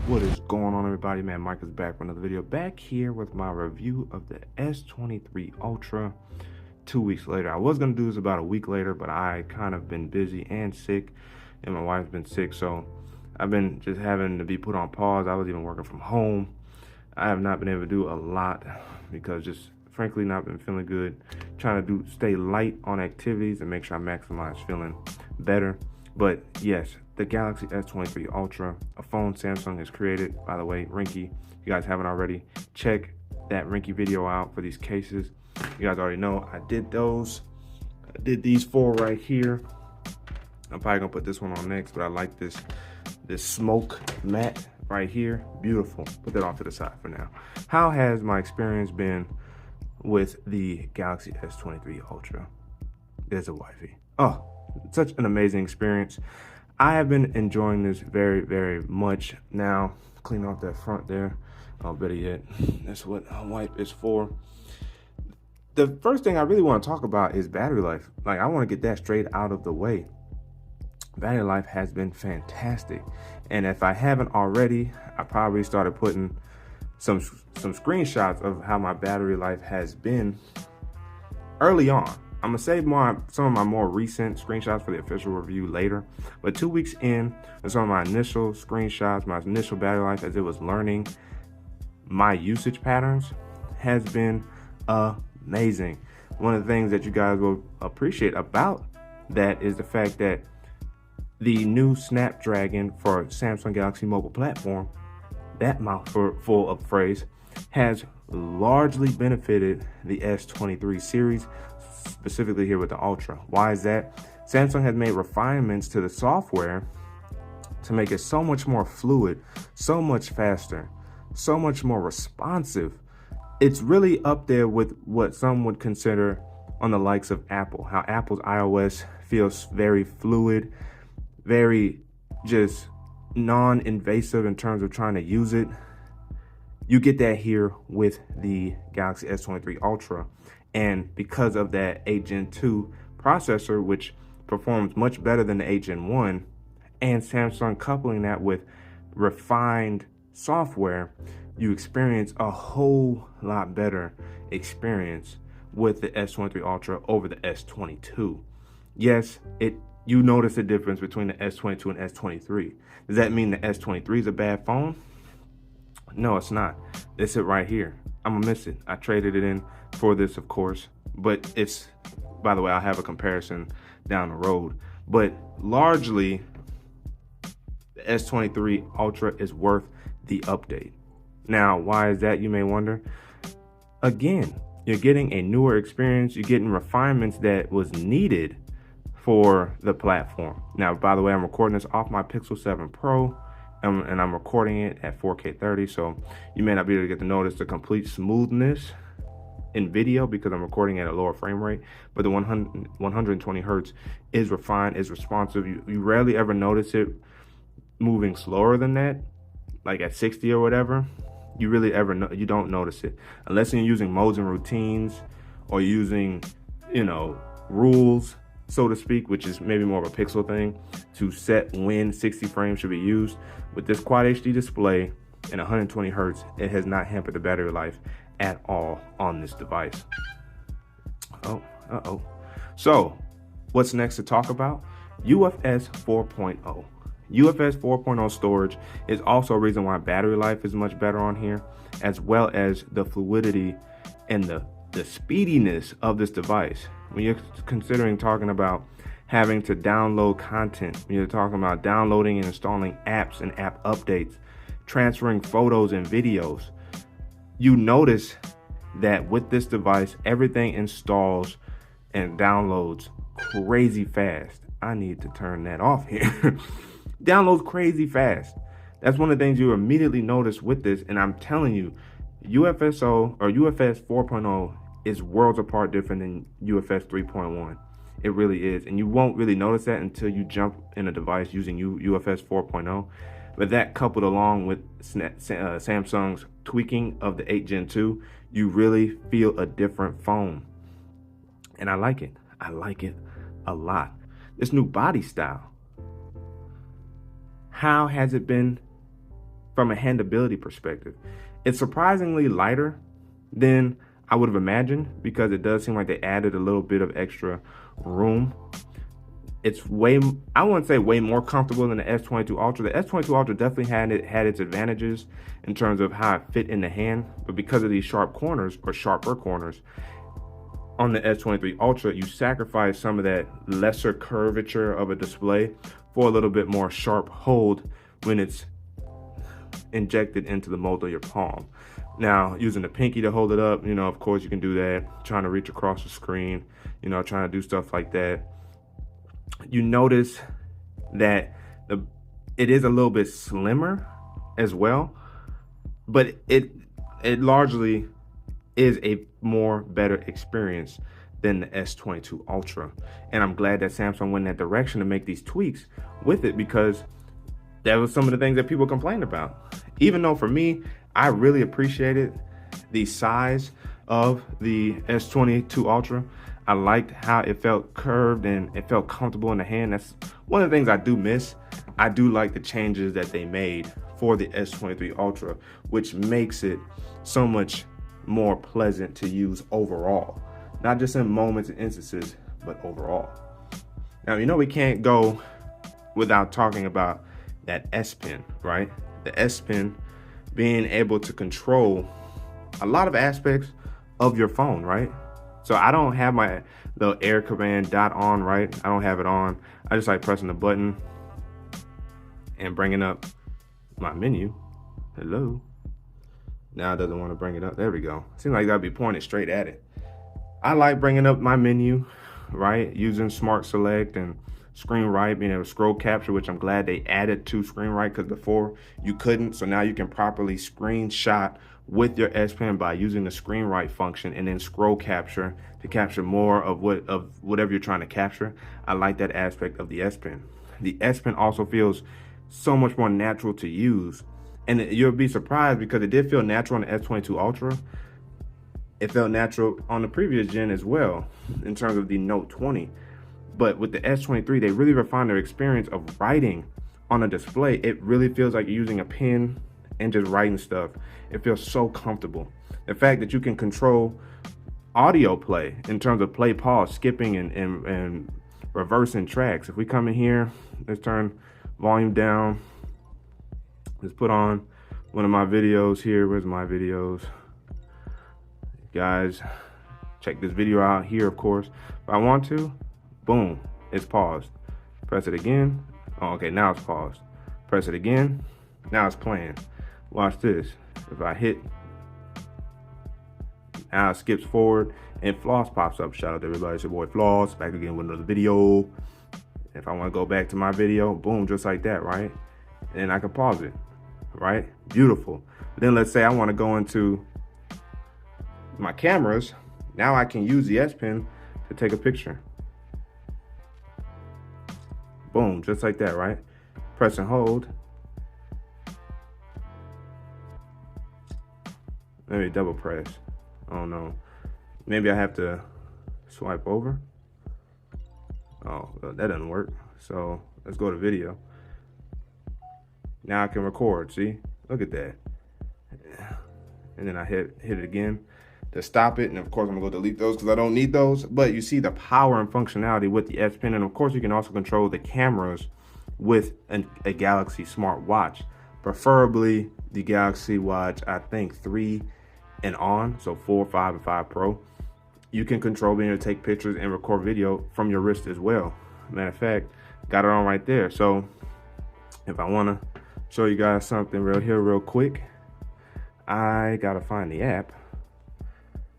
What is going on, everybody? Man, Micah's back for another video. Back here with my review of the S23 Ultra 2 weeks later. I was going to do this about a week later, but I kind of been busy and sick, and my wife's been sick, so I've been just having to be put on pause. I was even working from home. I have not been able to do a lot because just frankly not been feeling good. Trying to stay light on activities and make sure I maximize feeling better. But yes, the Galaxy S23 Ultra, a phone Samsung has created. By the way, Rinky, if you guys haven't already, check that Rinky video out for these cases. You guys already know I did those. I did these four right here. I'm probably gonna put this one on next, but I like this smoke matte right here. Beautiful. Put that off to the side for now. How has my experience been with the Galaxy S23 Ultra? There's a wifey. Oh, such an amazing experience. I have been enjoying this very, very much. Now, clean off that front there. Oh, better yet, that's what a wipe is for. The first thing I really want to talk about is battery life. Like, I want to get that straight out of the way. Battery life has been fantastic. And if I haven't already, I probably started putting some screenshots of how my battery life has been early on. I'm gonna save some of my more recent screenshots for the official review later. But 2 weeks in, and some of my initial screenshots, my initial battery life as it was learning my usage patterns has been amazing. One of the things that you guys will appreciate about that is the fact that the new Snapdragon for Samsung Galaxy mobile platform, that mouthful of phrase, has largely benefited the S23 series, specifically here with the Ultra. Why is that? Samsung has made refinements to the software to make it so much more fluid, so much faster, so much more responsive. It's really up there with what some would consider on the likes of Apple, how Apple's iOS feels very fluid, very just non-invasive in terms of trying to use it. You get that here with the Galaxy S23 Ultra. And because of that 8 Gen 2 processor, which performs much better than the 8 Gen 1, and Samsung coupling that with refined software, you experience a whole lot better experience with the S23 Ultra over the S22. Yes, you notice the difference between the S22 and S23. Does that mean the S23 is a bad phone? No, it's not. It's it right here. I'm gonna miss it. I traded it in for this, of course, but it's, by the way, I'll have a comparison down the road. But largely, the S23 Ultra is worth the update. Now, why is that, you may wonder? Again, you're getting a newer experience. You're getting refinements that was needed for the platform. Now, by the way, I'm recording this off my Pixel 7 Pro, and I'm recording it at 4K 30, so you may not be able to get to notice the complete smoothness in video because I'm recording at a lower frame rate, but the 120 hertz is refined, is responsive. You rarely ever notice it moving slower than that, like at 60 or whatever. You really you don't notice it unless you're using modes and routines or using, rules, so to speak, which is maybe more of a Pixel thing, to set when 60 frames should be used. With this Quad HD display and 120 hertz, it has not hampered the battery life at all on this device. So, what's next to talk about? UFS 4.0. UFS 4.0 storage is also a reason why battery life is much better on here, as well as the fluidity and the speediness of this device. When you're considering talking about having to download content, when you're talking about downloading and installing apps and app updates, transferring photos and videos, you notice that with this device, everything installs and downloads crazy fast. I need to turn that off here. Downloads crazy fast. That's one of the things you immediately notice with this, and I'm telling you, UFS 4.0 is worlds apart different than UFS 3.1. It really is, and you won't really notice that until you jump in a device using UFS 4.0. But that coupled along with Samsung's tweaking of the 8 Gen 2, you really feel a different phone. And I like it. I like it a lot. This new body style, how has it been from a handability perspective. It's surprisingly lighter than I would have imagined, because it does seem like they added a little bit of extra room. It's way, I wouldn't say way more comfortable than the S22 Ultra. The S22 Ultra definitely had its advantages in terms of how it fit in the hand, but because of these sharp corners, or sharper corners, on the S23 Ultra, you sacrifice some of that lesser curvature of a display for a little bit more sharp hold when it's injected into the mold of your palm. Now, using the pinky to hold it up, you know, of course you can do that. Trying to reach across the screen, you know, trying to do stuff like that. You notice that it is a little bit slimmer as well, but it largely is a more better experience than the S22 Ultra. And I'm glad that Samsung went in that direction to make these tweaks with it, because that was some of the things that people complained about. Even though for me, I really appreciated the size of the S22 Ultra. I liked how it felt curved and it felt comfortable in the hand. That's one of the things I do miss. I do like the changes that they made for the S23 Ultra, which makes it so much more pleasant to use overall. Not just in moments and instances, but overall. Now, you know, we can't go without talking about that S Pen, right? The S Pen being able to control a lot of aspects of your phone, right? So I don't have my little air command dot on, right? I don't have it on. I just like pressing the button and bringing up my menu. Hello. Now it doesn't want to bring it up. There we go. Seems like that'd be pointed straight at it. I like bringing up my menu, right? Using Smart Select and Screen Right, being able to scroll capture, which I'm glad they added to Screen Right, because before you couldn't. So now you can properly screenshot with your S Pen by using the Screen Right function, and then scroll capture to capture more of whatever you're trying to capture. I like that aspect of the S Pen. The S Pen also feels so much more natural to use, and you'll be surprised because it did feel natural on the S22 Ultra. It felt natural on the previous gen as well in terms of the Note 20. But with the S23, they really refined their experience of writing on a display. It really feels like you're using a pen and just writing stuff. It feels so comfortable. The fact that you can control audio play in terms of play, pause, skipping, and reversing tracks. If we come in here, let's turn volume down. Let's put on one of my videos here. Where's my videos? Guys, check this video out here, of course. If I want to, boom, it's paused. Press it again. Oh, okay, now it's paused. Press it again. Now it's playing. Watch this. If I hit, now it skips forward and Floss pops up. Shout out to everybody. It's your boy Floss, back again with another video. If I want to go back to my video, boom, just like that, right? And I can pause it, right? Beautiful. But then let's say I want to go into my cameras. Now I can use the S Pen to take a picture. Boom, just like that, right? Press and hold. Let me double press. Oh no. Maybe I have to swipe over. Oh, that doesn't work. So let's go to video. Now I can record, see? Look at that. And then I hit it again to stop it. And of course I'm gonna go delete those because I don't need those. But you see the power and functionality with the S Pen. And of course you can also control the cameras with a Galaxy smartwatch. Preferably the Galaxy Watch, I think 3 and on, so 4, 5, and 5 Pro. You can control being able to take pictures and record video from your wrist as well. Matter of fact, got it on right there. So if I wanna show you guys something real quick, I gotta find the app.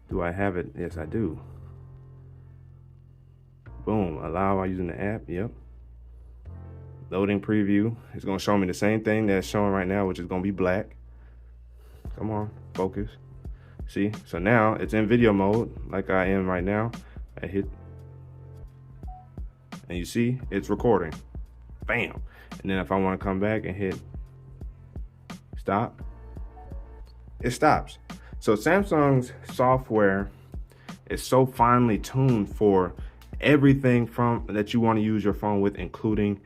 Do I have it? Yes, I do. Boom, allow by using the app, yep. Loading preview. It's gonna show me the same thing that's showing right now, which is gonna be black. Come on, focus. See, so now it's in video mode like I am right now. I hit, and you see it's recording. Bam. And then if I wanna come back and hit stop, it stops. So Samsung's software is so finely tuned for everything from that you want to use your phone with, including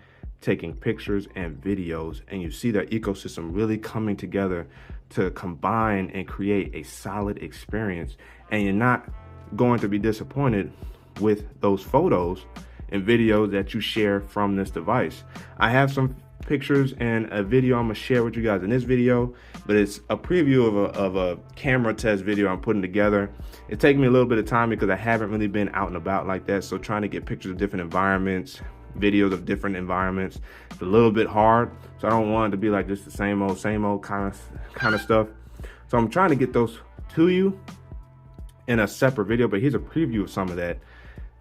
taking pictures and videos, and you see their ecosystem really coming together to combine and create a solid experience. And you're not going to be disappointed with those photos and videos that you share from this device. I have some pictures and a video I'm gonna share with you guys in this video, but it's a preview of a camera test video I'm putting together. It's taking me a little bit of time because I haven't really been out and about like that, so trying to get pictures of different environments, videos of different environments, it's a little bit hard. So I don't want it to be like just the same old kind of stuff. So I'm trying to get those to you in a separate video, but here's a preview of some of that.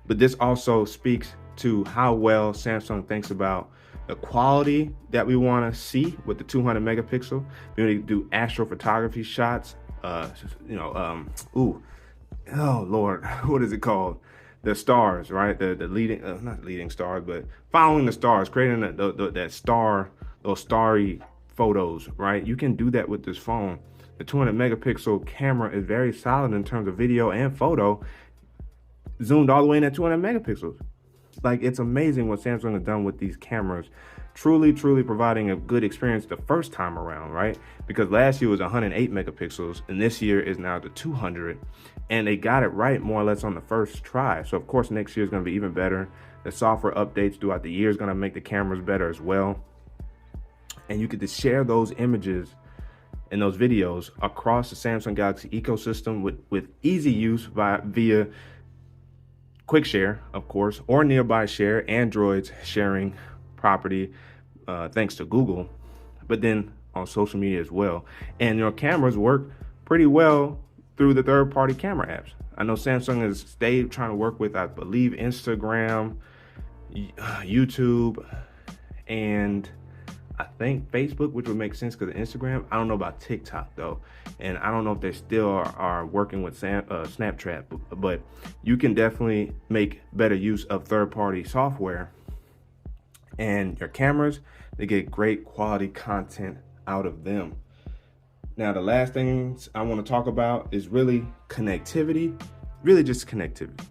But this also speaks to how well Samsung thinks about the quality that we want to see with the 200 megapixel. We want to do astrophotography shots. Oh Lord, what is it called? The stars, right? The leading, not leading stars, but following the stars, creating those starry photos, right? You can do that with this phone. The 200 megapixel camera is very solid in terms of video and photo, zoomed all the way in at 200 megapixels. Like, it's amazing what Samsung has done with these cameras, truly providing a good experience the first time around, right? Because last year was 108 megapixels and this year is now the 200, and they got it right more or less on the first try. So of course next year is going to be even better. The software updates throughout the year is going to make the cameras better as well, and you get to share those images and those videos across the Samsung Galaxy ecosystem with easy use via Quick Share, of course, or Nearby Share, Android's sharing property, thanks to Google, but then on social media as well. And your cameras work pretty well through the third-party camera apps. I know Samsung has stayed trying to work with, I believe, Instagram, YouTube, and I think Facebook, which would make sense because of Instagram. I don't know about TikTok though, and I don't know if they still are working with Snapchat, but you can definitely make better use of third-party software, and your cameras, they get great quality content out of them. Now, the last things I want to talk about is really connectivity, really just connectivity.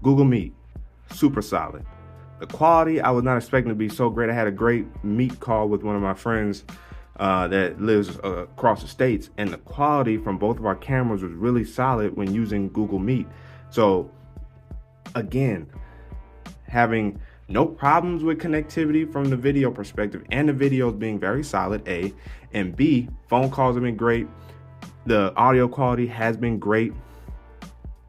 Google Meet, super solid. The quality, I was not expecting to be so great. I had a great Meet call with one of my friends that lives across the states, and the quality from both of our cameras was really solid when using Google Meet. So again, having no problems with connectivity from the video perspective, and the videos being very solid, A, and B, phone calls have been great. The audio quality has been great.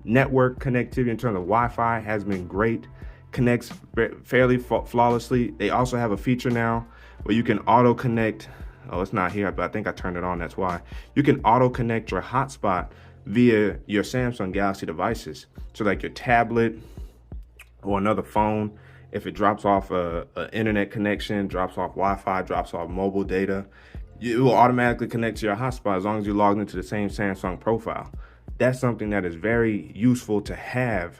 Network connectivity in terms of Wi-Fi has been great. Connects fairly flawlessly. They also have a feature now where you can auto connect. Oh, it's not here, but I think I turned it on. That's why. You can auto connect your hotspot via your Samsung Galaxy devices. So like your tablet or another phone, if it drops off a internet connection, drops off Wi-Fi, drops off mobile data, it will automatically connect to your hotspot as long as you log into the same Samsung profile. That's something that is very useful to have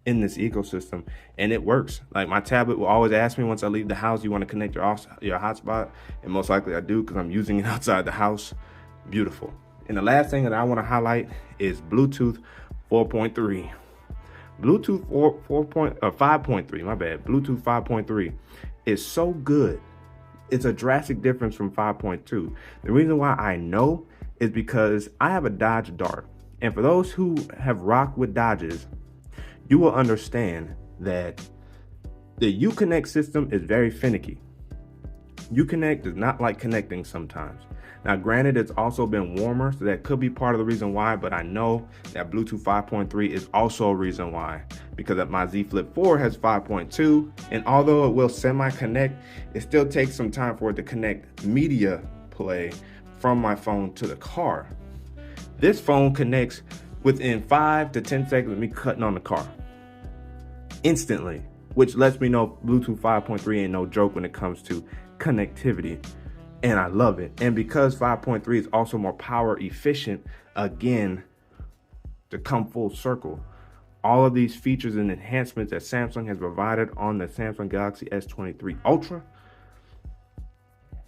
in this ecosystem, and it works. Like, my tablet will always ask me once I leave the house, you want to connect your hotspot, and most likely I do because I'm using it outside the house. Beautiful. And the last thing that I want to highlight is Bluetooth 4.3. Bluetooth 5.3, my bad. Bluetooth 5.3 is so good. It's a drastic difference from 5.2. The reason why I know is because I have a Dodge Dart, and for those who have rocked with Dodges, you will understand that the Uconnect system is very finicky. Uconnect does not like connecting sometimes. Now, granted, it's also been warmer, so that could be part of the reason why, but I know that Bluetooth 5.3 is also a reason why, because my Z Flip 4 has 5.2, and although it will semi-connect, it still takes some time for it to connect media play from my phone to the car. This phone connects within 5 to 10 seconds of me cutting on the car. Instantly, which lets me know Bluetooth 5.3 ain't no joke when it comes to connectivity, and I love it. And because 5.3 is also more power efficient, again, to come full circle, all of these features and enhancements that Samsung has provided on the Samsung Galaxy S23 Ultra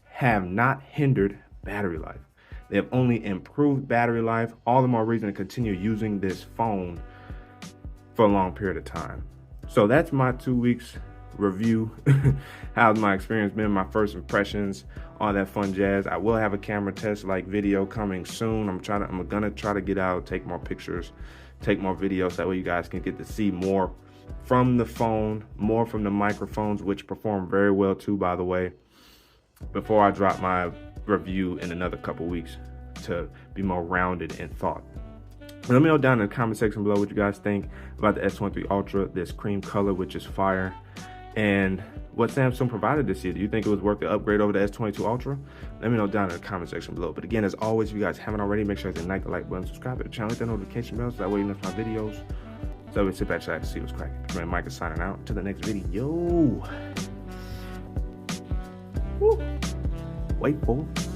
have not hindered battery life. They have only improved battery life. All the more reason to continue using this phone for a long period of time. So that's my 2 weeks review. How's my experience been, my first impressions, all that fun jazz. I will have a camera test like video coming soon. I'm gonna try to get out, take more pictures, take more videos. That way you guys can get to see more from the phone, more from the microphones, which perform very well too, by the way, before I drop my review in another couple weeks to be more rounded in thought. Let me know down in the comment section below what you guys think about the S23 Ultra, this cream color, which is fire, and what Samsung provided this year. Do you think it was worth the upgrade over the S22 Ultra? Let me know down in the comment section below. But again, as always, if you guys haven't already, make sure to hit the like button, subscribe to the channel, hit that notification bell so that way you miss my videos. So we sit back, so I can see what's cracking. Man, Micah signing out. Until the next video. Woo. Wait for it.